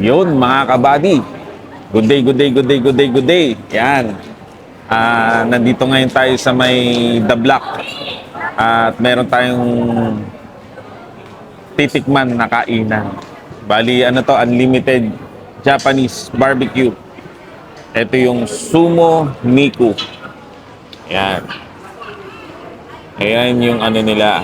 Yun mga kabady. Good day, good day, good day, good day, good day. Yan. Nandito ngayon tayo sa may The Block. At meron tayong titikman na kainan. Bali, ano to, unlimited Japanese barbecue. Ito yung Sumo Miku. Yan. Ayan yung ano nila.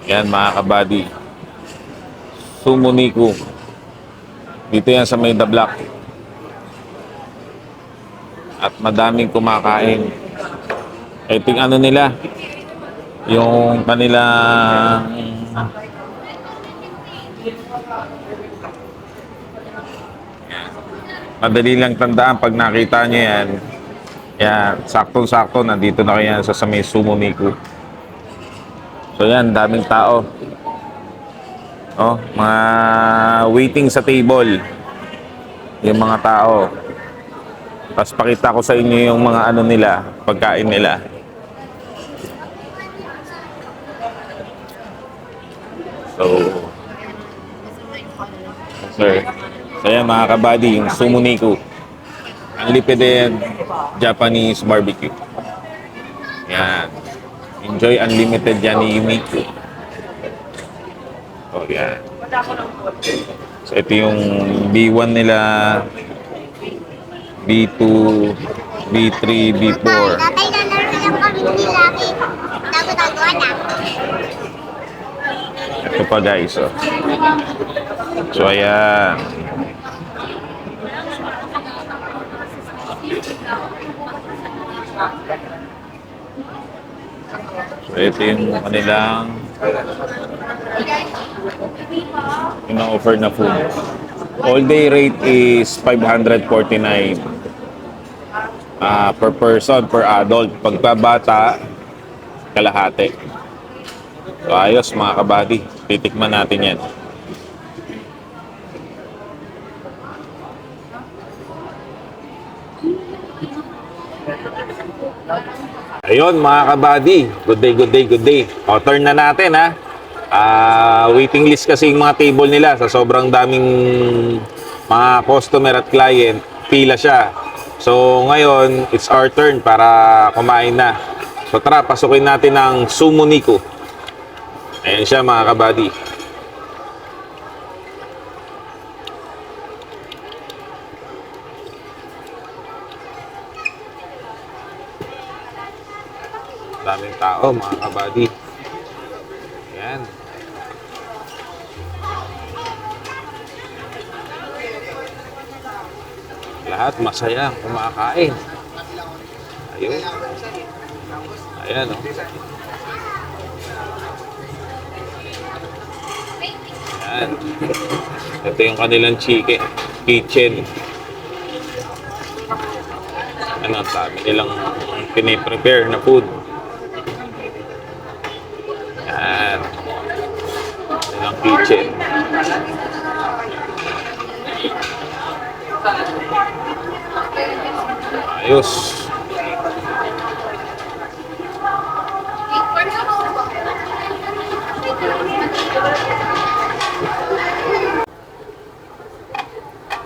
Yan mga kabady. Sumo Miku. Dito yan sa may The Block. At madaming kumakain. Ito yung ano nila. Yung kanilang madali lang tandaan pag nakita nyo yan. Yan, saktong-sakto nandito na kayo sa may Sumo Miku. So yan, daming tao. Oh, mga waiting sa table. Yung mga tao. Tapos pakita ko sa inyo yung mga ano nila, pagkain nila. So, sir. So yan mga kabady, yung Sumo Miku. Unlimited Japanese barbecue. Yan. Enjoy unlimited yan ni Miku. So yan. So ito yung B1 nila, B2, B3, B4. Ito pa guys. Oh. So ayan. So ito yung kanilang ino-offer na food. All day rate is 549 per person, per adult. Pagkabata, kalahati. So ayos mga kabady. Titikman natin yan. Ayun mga kabady. Good day, good day, good day. O, turn na natin ha. Waiting list kasi yung mga table nila. Sa sobrang daming mga customer at client, pila siya. So ngayon, it's our turn para kumain na. So tara, pasukin natin ang Sumo Miku. Ayan siya mga kabady. Daming tao mga kabady. Ayan. Lahat masaya kumakain. Ayun. Ayan o. Ayan. Ito yung kanilang kitchen. Ano, ang dami nilang piniprepare na food. Ayan. Kanilang kitchen. Ayos.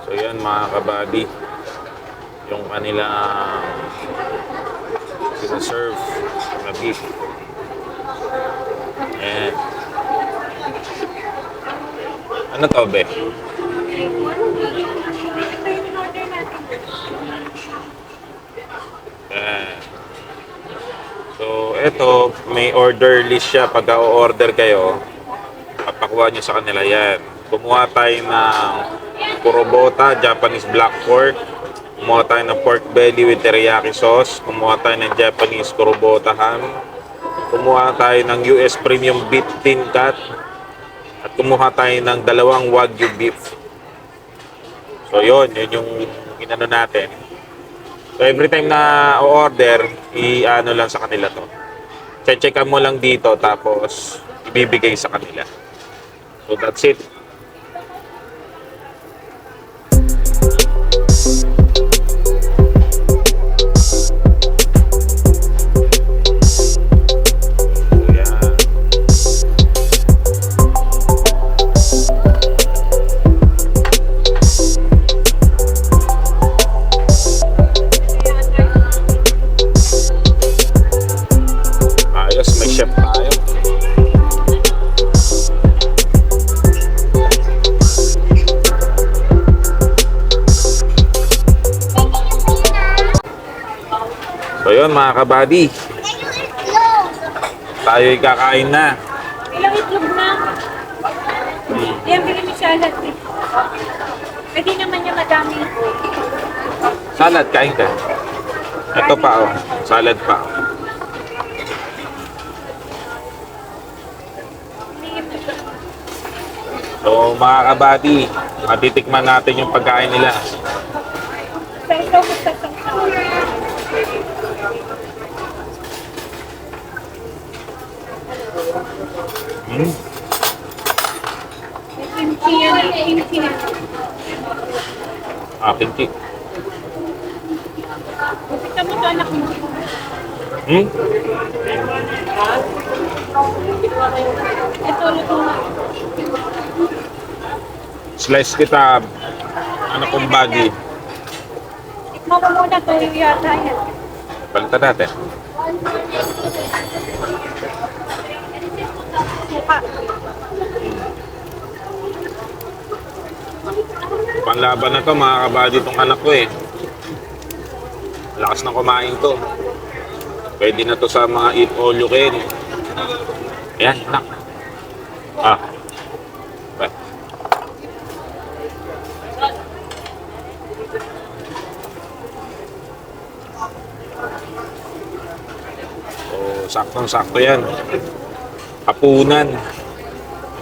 So yan mga kabady, yung kanilang sinaserve na beef. Ayan. Ano to be? Ayan. So eto, may order list siya. Pag o-order kayo, papakuha nyo sa kanila yan. Kumuha tayo ng kurobota, Japanese black pork. Kumuha tayo ng pork belly with teriyaki sauce. Kumuha tayo ng Japanese kurobota ham. Kumuha tayo ng US premium beef thin cut. At kumuha tayo ng dalawang wagyu beef. So yun yung inano natin. So every time na o-order, i-ano lang sa kanila to. Checkan mo lang dito tapos ibibigay sa kanila. So that's it. So yan. yun mga kabady, tayo'y kakain na. Ilang itlog na. Yan, bigyan mo salad. Pwede naman niya madami. Salad, kain ka. Ito pa oh, salad pa. So mga kabady, matitikman natin yung pagkain nila. Sa ito, sa Hmm. kimchi yan. Kimchi yan. Kimchi. Kita mo ito anak mo. Hmm? Ito, luto na. Slice kita, ano kong body. Tikman mo muna ito yung yata yan. Balitan natin. Suka. Panlaban na to mga kabady itong anak ko eh. Lakas na kumain to. Pwede na to sa mga eat all you can. Ayan, anak. Ba. So, saktong-sakto yan. Hapunan.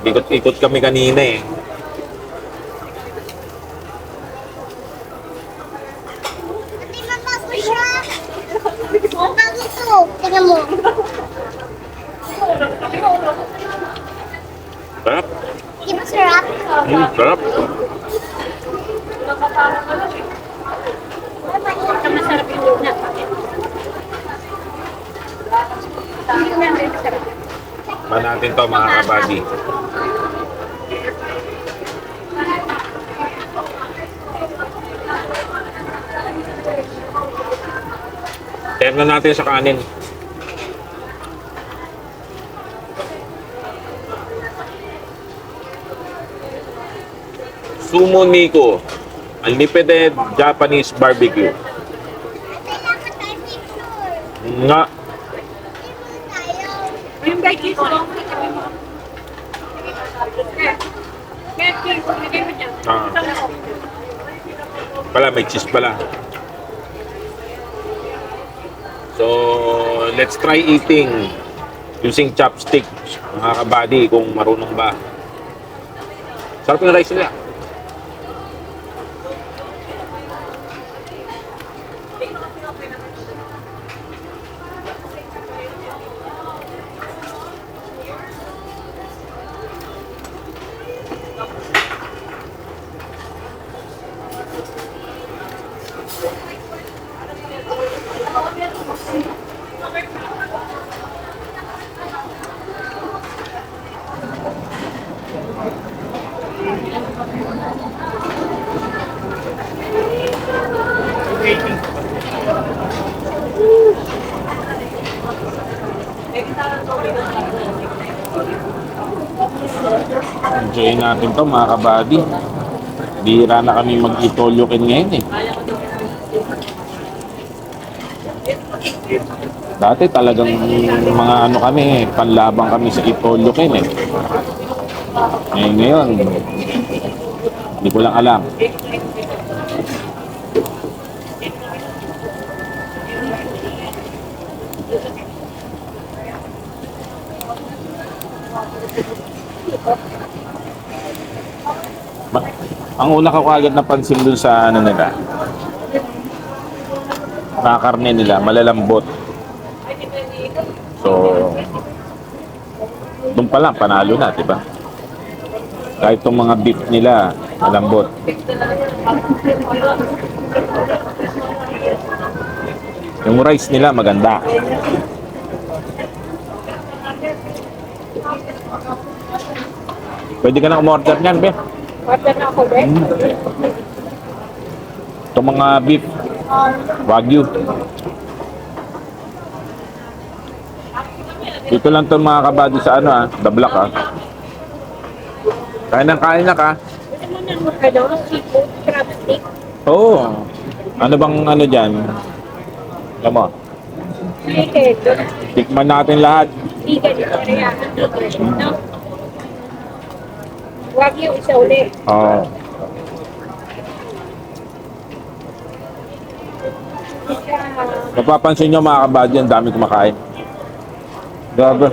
Ikot-ikot kami kanina eh. Tingnan mo. Sarap. Di ba sarap? Sarap. Ito masarap yung luna. Ba natin to mga kabady. Terno natin sa kanin. Sumo Nico, Unlimited Japanese Barbecue. Nga. Yung guy cheese mo. Kaya cheese, bigay mo dyan. Pala, may cheese pala. So, let's try eating using chopstick, mga kabady, kung marunong ba. Sarap yung rice nila. Enjoy natin to mga kabady. Bihira na kami mag-itolyokin ngayon eh. Dati talagang mga ano kami, panlabang kami sa itolyokin eh. Ngayon, hindi ko lang alam. Ang una ko kagad napansin dun sa ano nila, na karne nila, malalambot. So, dun pa lang, panalo na, diba? Kahit itong mga beef nila, malambot. Yung rice nila, maganda. Pwede ka na umorder niyan, be. Order na ako, Bek. Itong mga beef, Wagyu. Dito lang itong mga kabady sa ano The Block Kain na ka. Gusto mo ng ano, seafood, crab stick? Oo. Ano bang ano dyan? Alam mo? Chicken. Tikman natin lahat. Chicken. Korea. No? Huwag yung isa ulit. Oo. Napapansin nyo mga kabady, ang dami kumakain. Grabe.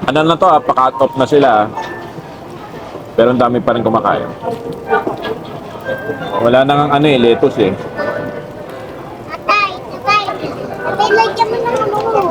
Ano na to, pa-cut off na sila. Pero ang dami pa rin kumakain. Wala nang ano eh, lettuce eh. Atay, atay. Atay, lagyan mo ng ano.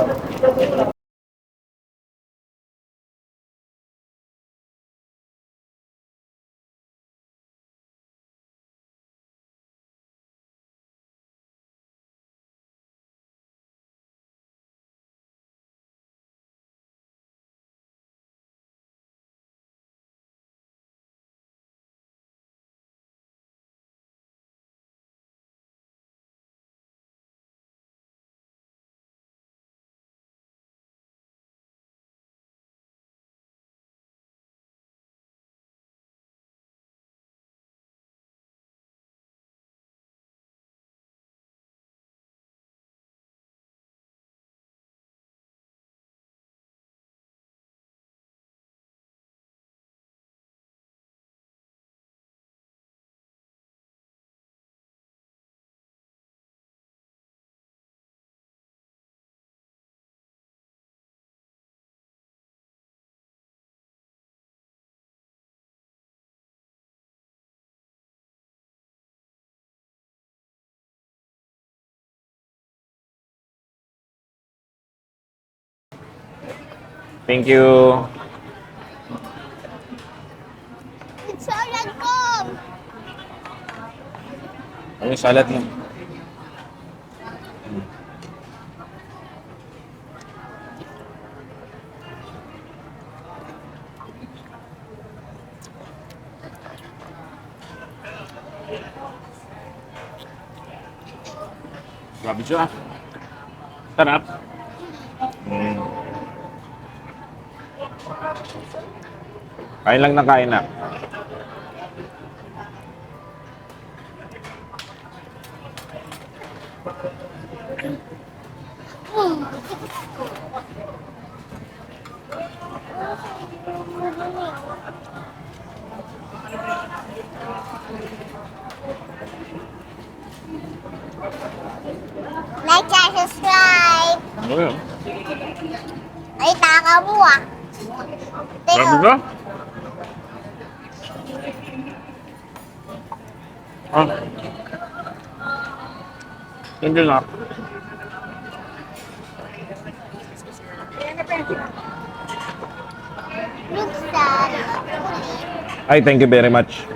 Thank you. Salad ko. Ano yung salad mo? Grabe siya. Sarap. Kain lang na kain na. Like and subscribe. Ano yun? Ay, taka mo ah. Grabe Teo. ka? Ah. Hindi na. Buksan. Ay, thank you very much.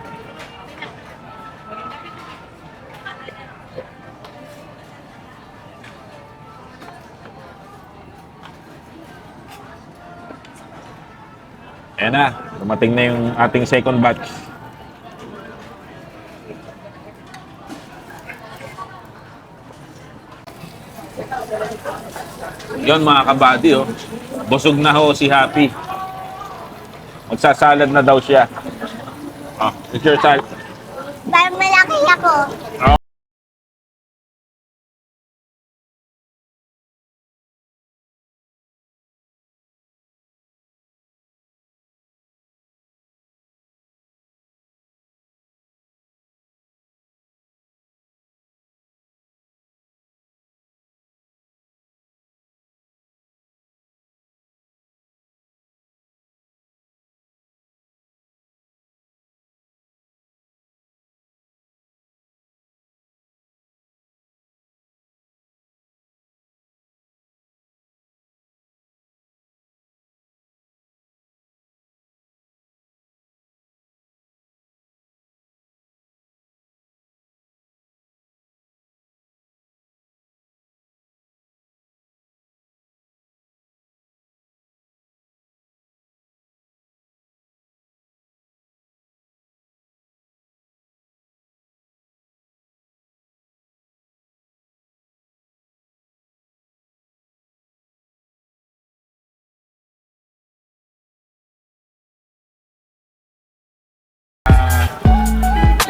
Ayan na, dumating na yung ating second batch. Yon mga kabady, oh. Busog na ho si Happy. Magsasalad na daw siya. Oh, it's your salad. Parang malaki ako.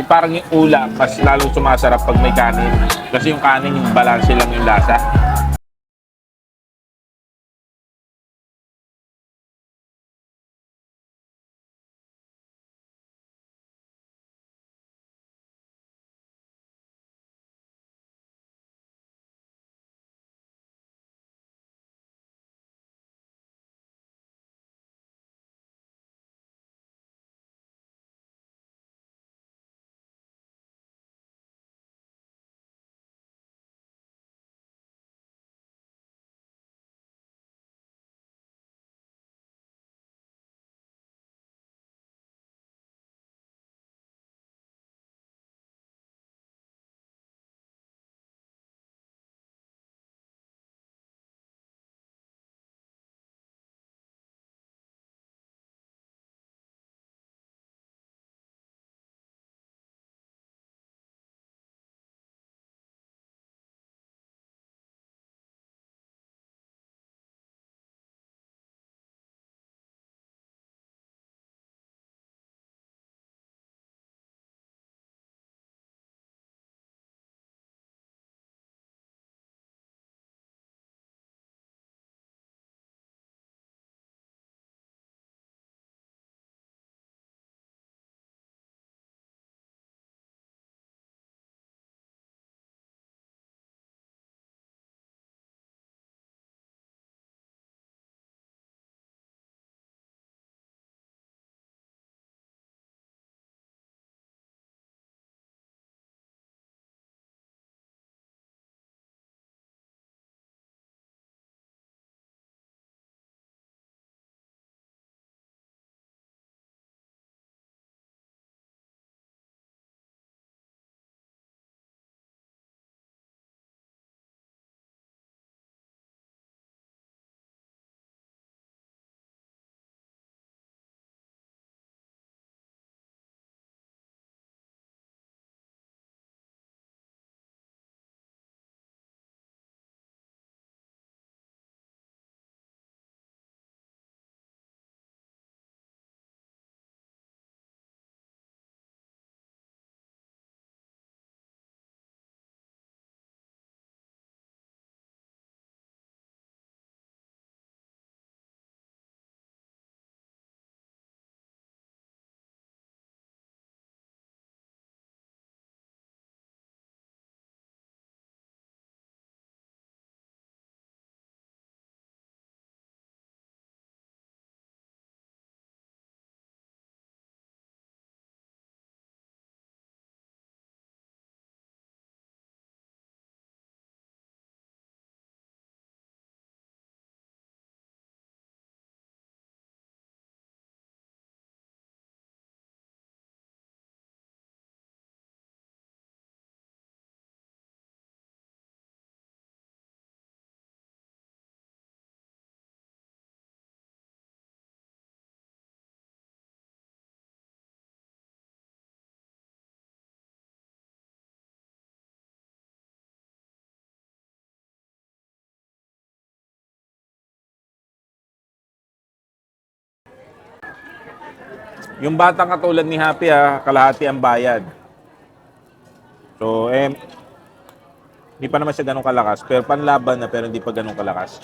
parang yung ulam, mas lalong sumasarap pag may kanin. Kasi yung kanin, yung balance lang yung lasa. Yung batang katulad ni Happy, kalahati ang bayad. So, hindi pa naman siya ganun kalakas. Pero panlaban na, pero hindi pa ganun kalakas.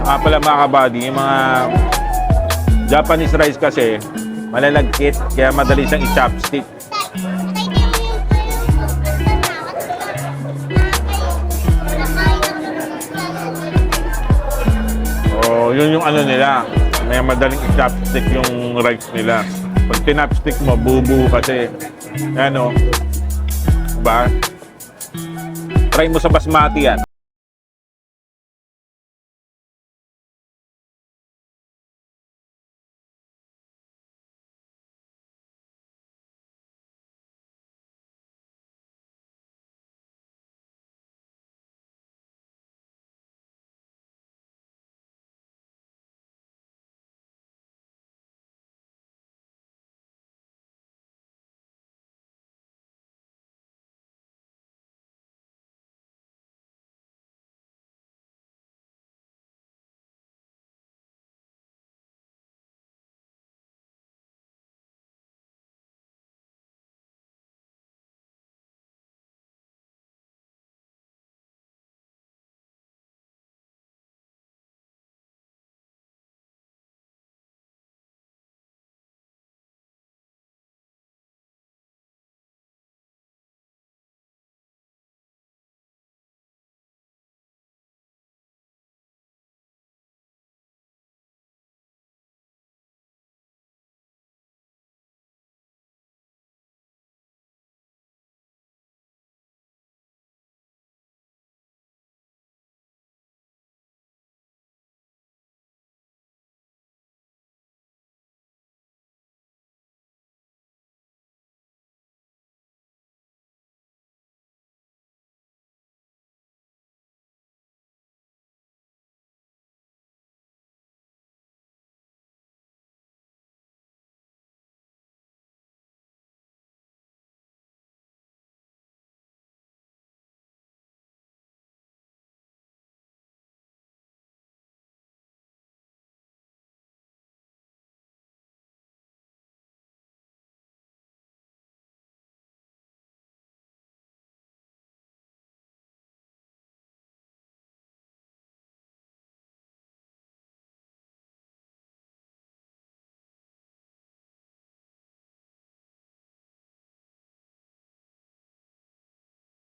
pala mga kabady, yung mga Japanese rice kasi, malalagkit, kaya madali siyang i-chopstick. Oh, yun yung ano nila. May madaling i-chopstick yung rice nila. Pag tinapstick mo, bubu kasi. Ano, diba? Try mo sa basmati yan.